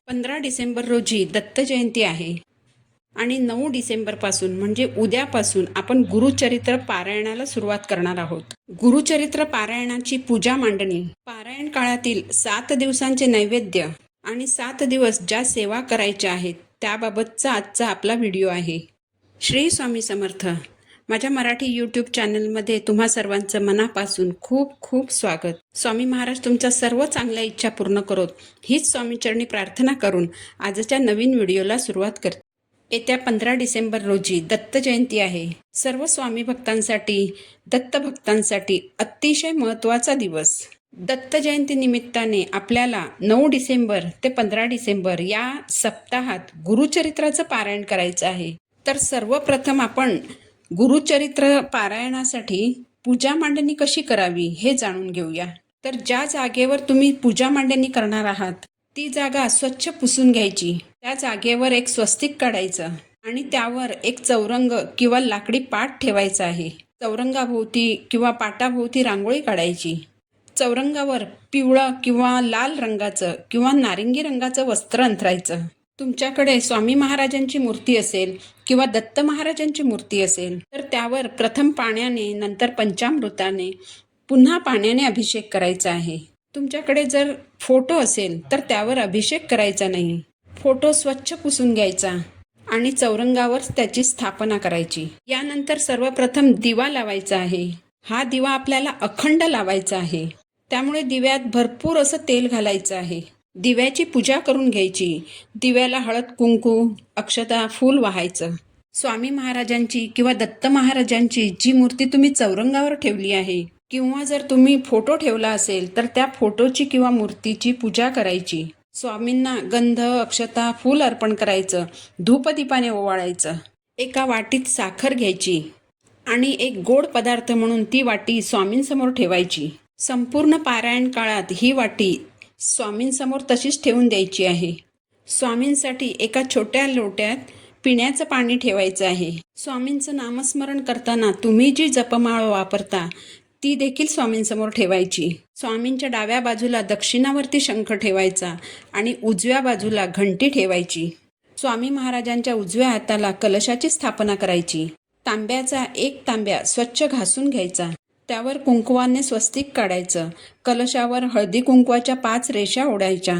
15 डिसेंबर रोजी दत्त जयंती आहे आणि 9 डिसेंबरपासून म्हणजे उद्यापासून आपण गुरुचरित्र पारायणाला सुरुवात करणार आहोत. गुरुचरित्र पारायणाची पूजा मांडणी, पारायण काळातील 7 दिवसांचे नैवेद्य आणि 7 दिवस ज्या सेवा करायच्या आहेत त्याबाबतचा आजचा आपला व्हिडिओ आहे. श्री स्वामी समर्थ. माझ्या मराठी यूट्यूब चॅनलमध्ये तुम्हा सर्वांचं मनापासून खूप खूप स्वागत. स्वामी महाराज तुमच्या सर्व चांगल्या इच्छा पूर्ण करोत हीच स्वामीचरणी प्रार्थना करून आजच्या नवीन व्हिडिओला सुरुवात करते. येत्या 15 डिसेंबर रोजी दत्त जयंती आहे. सर्व स्वामी भक्तांसाठी, दत्त भक्तांसाठी अतिशय महत्त्वाचा दिवस. दत्त जयंती निमित्ताने आपल्याला 9 डिसेंबर ते 15 डिसेंबर या सप्ताहात गुरुचरित्राचं पारायण करायचं आहे. तर सर्वप्रथम आपण गुरुचरित्र पारायणासाठी पूजा मांडणी कशी करावी हे जाणून घेऊया. तर ज्या जागेवर तुम्ही पूजा मांडणी करणार आहात ती जागा स्वच्छ पुसून घ्यायची. त्या जागेवर एक स्वस्तिक काढायचं आणि त्यावर एक चौरंग किंवा लाकडी पाट ठेवायचा आहे. चौरंगाभोवती किंवा पाटाभोवती रांगोळी काढायची. चौरंगावर पिवळं किंवा लाल रंगाचं किंवा नारिंगी रंगाचं वस्त्र अंथरायचं. तुमच्याकडे स्वामी महाराजांची मूर्ती असेल किंवा दत्त महाराजांची मूर्ती असेल तर त्यावर प्रथम पाण्याने, नंतर पंचामृताने, पुन्हा पाण्याने अभिषेक करायचा आहे. तुमच्याकडे जर फोटो असेल तर त्यावर अभिषेक करायचा नाही. फोटो स्वच्छ पुसून घ्यायचा आणि चौरंगावर त्याची स्थापना करायची. यानंतर सर्वप्रथम दिवा लावायचा आहे. हा दिवा आपल्याला अखंड लावायचा आहे, त्यामुळे दिव्यात भरपूर असं तेल घालायचं आहे. दिव्याची पूजा करून घ्यायची. दिव्याला हळद, कुंकू, अक्षता, फूल वाहायचं. स्वामी महाराजांची किंवा दत्त महाराजांची जी मूर्ती तुम्ही चौरंगावर ठेवली आहे किंवा जर तुम्ही फोटो ठेवला असेल तर त्या फोटोची किंवा मूर्तीची पूजा करायची. स्वामींना गंध, अक्षता, फूल अर्पण करायचं. धूपदीपाने ओवाळायचं. एका वाटीत साखर घ्यायची आणि एक गोड पदार्थ म्हणून ती वाटी स्वामींसमोर ठेवायची. संपूर्ण पारायण काळात ही वाटी स्वामींसमोर तशीच ठेवून द्यायची आहे. स्वामींसाठी एका छोट्या लोट्यात पिण्याचं पाणी ठेवायचं आहे. स्वामींचं नामस्मरण करताना तुम्ही जी जपमाळ वापरता ती देखील स्वामींसमोर ठेवायची. स्वामींच्या डाव्या बाजूला दक्षिणावर्ती शंख ठेवायचा आणि उजव्या बाजूला घंटी ठेवायची. स्वामी महाराजांच्या उजव्या हाताला कलशाची स्थापना करायची. तांब्याचा एक तांब्या स्वच्छ घासून घ्यायचा. त्यावर कुंकवाने स्वस्तिक काढायचं. कलशावर हळदी कुंकवाच्या 5 रेषा ओढायच्या.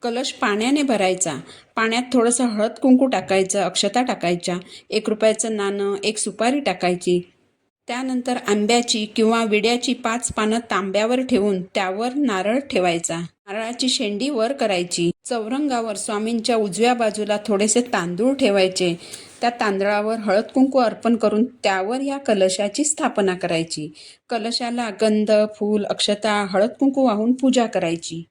कलश पाण्याने भरायचा. पाण्यात थोडंसं हळद कुंकू टाकायचं, अक्षता टाकायच्या, 1 रुपयाचं नाणं, 1 सुपारी टाकायची. त्यानंतर आंब्याची किंवा विड्याची 5 पानं तांब्यावर ठेवून त्यावर नारळ ठेवायचा. नारळाची शेंडी वर करायची. चौरंगावर स्वामींच्या उजव्या बाजूला थोडेसे तांदूळ ठेवायचे. त्या तांदळावर हळद कुंकू अर्पण करून त्यावर या कलशाची स्थापना करायची. कलशाला गंध, फूल, अक्षता, हळद कुंकू वाहून पूजा करायची.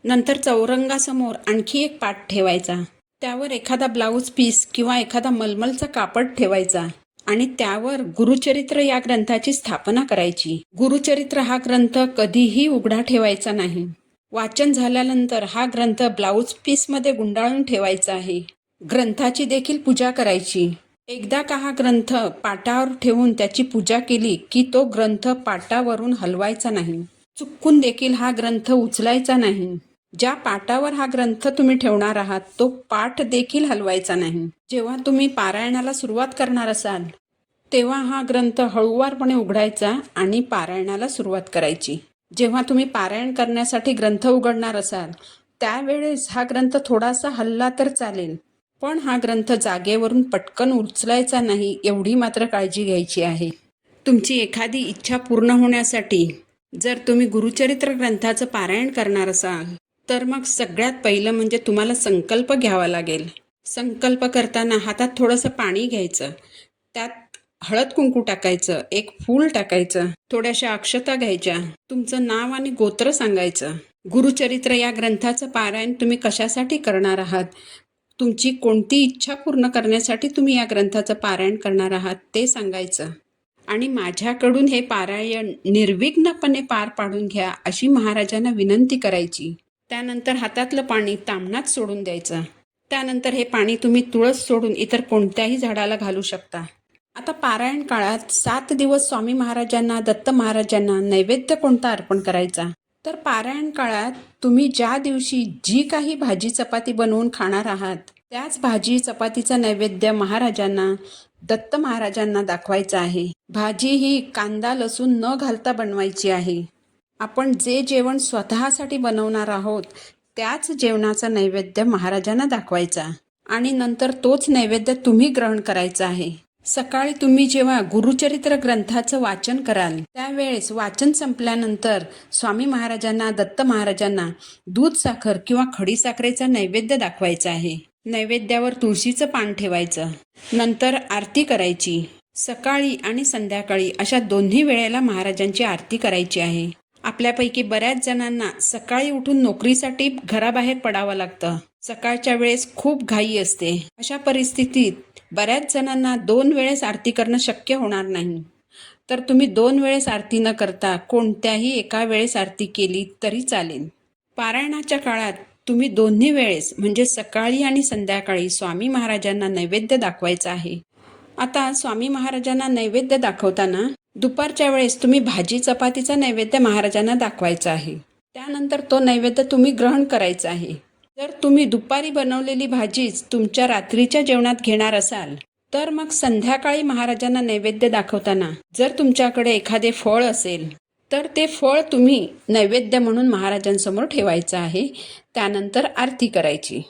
नंतर चौरंगासमोर आणखी एक पाट ठेवायचा. त्यावर एखादा ब्लाऊज पीस किंवा एखादा मलमलचा कापड ठेवायचा आणि त्यावर गुरुचरित्र या ग्रंथाची स्थापना करायची. गुरुचरित्र हा ग्रंथ कधीही उघडा ठेवायचा नाही. वाचन झाल्यानंतर हा ग्रंथ ब्लाऊज पीसमध्ये गुंडाळून ठेवायचा आहे. ग्रंथाची देखील पूजा करायची. एकदा का हा ग्रंथ पाटावर ठेवून त्याची पूजा केली की तो ग्रंथ पाटावरून हलवायचा नाही. चुकून देखील हा ग्रंथ उचलायचा नाही. ज्या पाटावर हा ग्रंथ तुम्ही ठेवणार आहात तो पाठ देखील हलवायचा नाही. जेव्हा तुम्ही पारायणाला सुरुवात करणार असाल तेव्हा हा ग्रंथ हळूवारपणे उघडायचा आणि पारायणाला सुरुवात करायची. जेव्हा तुम्ही पारायण करण्यासाठी ग्रंथ उघडणार असाल त्यावेळेस हा ग्रंथ थोडासा हलला तर चालेल, पण हा ग्रंथ जागेवरून पटकन उचलायचा नाही एवढी मात्र काळजी घ्यायची आहे. तुमची एखादी इच्छा पूर्ण होण्यासाठी जर तुम्ही गुरुचरित्र ग्रंथाचं पारायण करणार असाल तर मग सगळ्यात पहिलं म्हणजे तुम्हाला संकल्प घ्यावा लागेल. संकल्प करताना हातात थोडंसं पाणी घ्यायचं. त्यात हळद कुंकू टाकायचं, 1 फूल टाकायचं, थोड्याशा अक्षता घ्यायच्या, तुमचं नाव आणि गोत्र सांगायचं. गुरुचरित्र या ग्रंथाचं पारायण तुम्ही कशासाठी करणार आहात, तुमची कोणती इच्छा पूर्ण करण्यासाठी तुम्ही या ग्रंथाचं पारायण करणार आहात ते सांगायचं आणि माझ्याकडून हे पारायण निर्विघ्नपणे पार पाडून घ्या अशी महाराजांना विनंती करायची. त्यानंतर हातातलं पाणी ताम्हणात सोडून द्यायचं. त्यानंतर हे पाणी तुम्ही तुळस सोडून इतर कोणत्याही झाडाला घालू शकता. आता पारायण काळात 7 दिवस स्वामी महाराजांना, दत्त महाराजांना नैवेद्य कोणता अर्पण करायचा तर पारायण काळात तुम्ही ज्या दिवशी जी काही भाजी चपाती बनवून खाणार आहात त्याच भाजी चपातीचा नैवेद्य महाराजांना, दत्त महाराजांना दाखवायचा आहे. भाजी ही कांदा लसूण न घालता बनवायची आहे. आपण जे जेवण स्वतःसाठी बनवणार आहोत त्याच जेवणाचा नैवेद्य महाराजांना दाखवायचा आणि नंतर तोच नैवेद्य तुम्ही ग्रहण करायचा आहे. सकाळी तुम्ही जेव्हा गुरुचरित्र ग्रंथाचं वाचन कराल त्यावेळेस वाचन संपल्यानंतर स्वामी महाराजांना, दत्त महाराजांना दूध साखर किंवा खडीसाखरेचा नैवेद्य दाखवायचा आहे. नैवेद्यावर तुळशीचं पान ठेवायचं. नंतर आरती करायची. सकाळी आणि संध्याकाळी अशा दोन्ही वेळेला महाराजांची आरती करायची आहे. आपल्यापैकी बऱ्याच जणांना सकाळी उठून नोकरीसाठी घराबाहेर पडावं लागतं. सकाळच्या वेळेस खूप घाई असते. अशा परिस्थितीत बऱ्याच जणांना 2 वेळेस आरती करणं शक्य होणार नाही. तर तुम्ही 2 वेळेस आरती न करता कोणत्याही एका वेळेस आरती केली तरी चालेल. पारायणाच्या काळात तुम्ही दोन्ही वेळेस म्हणजे सकाळी आणि संध्याकाळी स्वामी महाराजांना नैवेद्य दाखवायचा आहे. आता स्वामी महाराजांना नैवेद्य दाखवताना दुपारच्या वेळेस तुम्ही भाजी चपातीचा नैवेद्य महाराजांना दाखवायचा आहे. त्यानंतर तो नैवेद्य तुम्ही ग्रहण करायचा आहे. जर तुम्ही दुपारी बनवलेली भाजीच तुमच्या रात्रीच्या जेवणात घेणार असाल तर मग संध्याकाळी महाराजांना नैवेद्य दाखवताना जर तुमच्याकडे एखादे फळ असेल तर ते फळ तुम्ही नैवेद्य म्हणून महाराजांसमोर ठेवायचं आहे. त्यानंतर आरती करायची.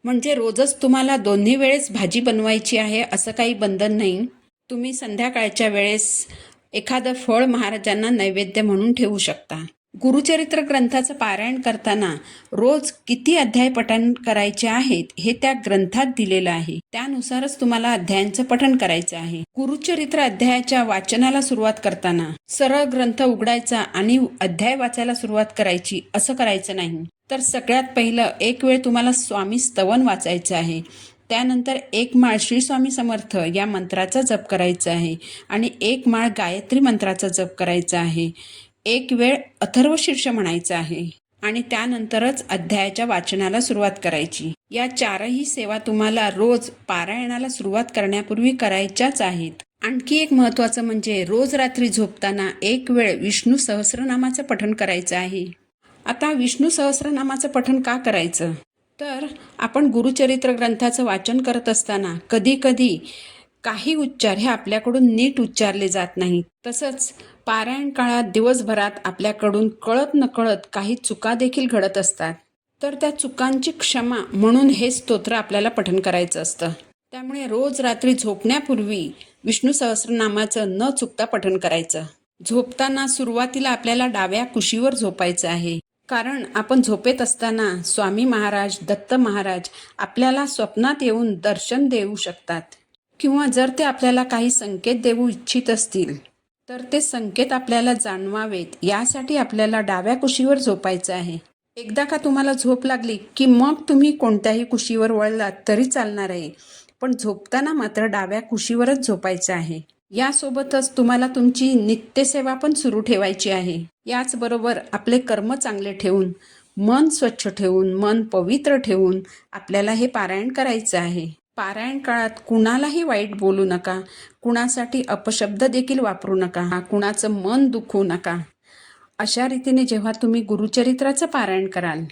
म्हणजे रोजच तुम्हाला दोन्ही वेळेस भाजी बनवायची आहे असं काही बंधन नाही. तुम्ही संध्याकाळच्या वेळेस एखादं फळ महाराजांना नैवेद्य म्हणून ठेवू शकता. गुरुचरित्र ग्रंथाचं पारायण करताना रोज किती अध्याय पठण करायचे आहेत हे त्या ग्रंथात दिलेलं आहे. त्यानुसारच तुम्हाला अध्यायांचं पठण करायचं आहे. गुरुचरित्र अध्यायाच्या वाचनाला सुरुवात करताना सरळ ग्रंथ उघडायचा आणि अध्याय वाचायला सुरुवात करायची असं करायचं नाही. तर सगळ्यात पहिलं एक वेळ तुम्हाला स्वामी स्तवन वाचायचं आहे. त्यानंतर 1 माळ श्री स्वामी समर्थ या मंत्राचा जप करायचा आहे आणि 1 माळ गायत्री मंत्राचा जप करायचा आहे. 1 वेळ अथर्वशीर्ष म्हणायचं आहे आणि त्यानंतरच अध्यायाच्या वाचनाला सुरुवात करायची. या 4ही सेवा तुम्हाला रोज पारायणाला सुरुवात करण्यापूर्वी करायच्याच आहेत. आणखी एक महत्त्वाचं म्हणजे रोज रात्री झोपताना 1 वेळ विष्णू सहस्रनामाचं पठण करायचं आहे. आता विष्णू सहस्रनामाचं पठण का करायचं? तर आपण गुरुचरित्र ग्रंथाचं वाचन करत असताना कधी कधी काही उच्चार हे आपल्याकडून नीट उच्चारले जात नाहीत. तसंच पारायण काळात दिवसभरात आपल्याकडून कळत नकळत काही चुका देखील घडत असतात. तर त्या चुकांची क्षमा म्हणून हे स्तोत्र आपल्याला पठण करायचं असतं. त्यामुळे रोज रात्री झोपण्यापूर्वी विष्णू सहस्रनामाचं न चुकता पठण करायचं. झोपताना सुरुवातीला आपल्याला डाव्या कुशीवर झोपायचं आहे. कारण आपण झोपेत असताना स्वामी महाराज, दत्त महाराज आपल्याला स्वप्नात येऊन दर्शन देऊ शकतात किंवा जर ते आपल्याला काही संकेत देऊ इच्छित असतील तर ते संकेत आपल्याला जाणवावेत यासाठी आपल्याला डाव्या कुशीवर झोपायचं आहे. एकदा का तुम्हाला झोप लागली की मग तुम्ही कोणत्याही कुशीवर वळलात तरी चालणार आहे, पण झोपताना मात्र डाव्या कुशीवरच झोपायचं आहे. यासोबतच तुम्हाला तुमची नित्यसेवा पण सुरू ठेवायची आहे. याचबरोबर आपले कर्म चांगले ठेवून, मन स्वच्छ ठेवून, मन पवित्र ठेवून आपल्याला हे पारायण करायचं आहे. पारायण काळात कुणालाही वाईट बोलू नका, कुणासाठी अपशब्द देखील वापरू नका, कुणाचं मन दुखवू नका. अशा रीतीने जेव्हा तुम्ही गुरुचरित्राचं पारायण कराल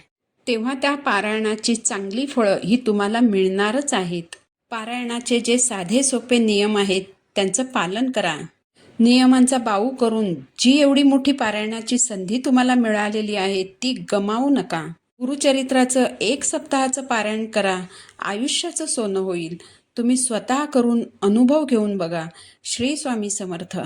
तेव्हा त्या पारायणाची चांगली फळं ही तुम्हाला मिळणारच आहेत. पारायणाचे जे साधे सोपे नियम आहेत त्यांचं पालन करा. नियमांचा बाऊ करून जी एवढी मोठी पारायणाची संधी तुम्हाला मिळालेली आहे ती गमावू नका. गुरुचरित्राचं 1 सप्ताहाचं पारायण करा. आयुष्याचं सोनं होईल. तुम्ही स्वतः करून अनुभव घेऊन बघा. श्री स्वामी समर्थ.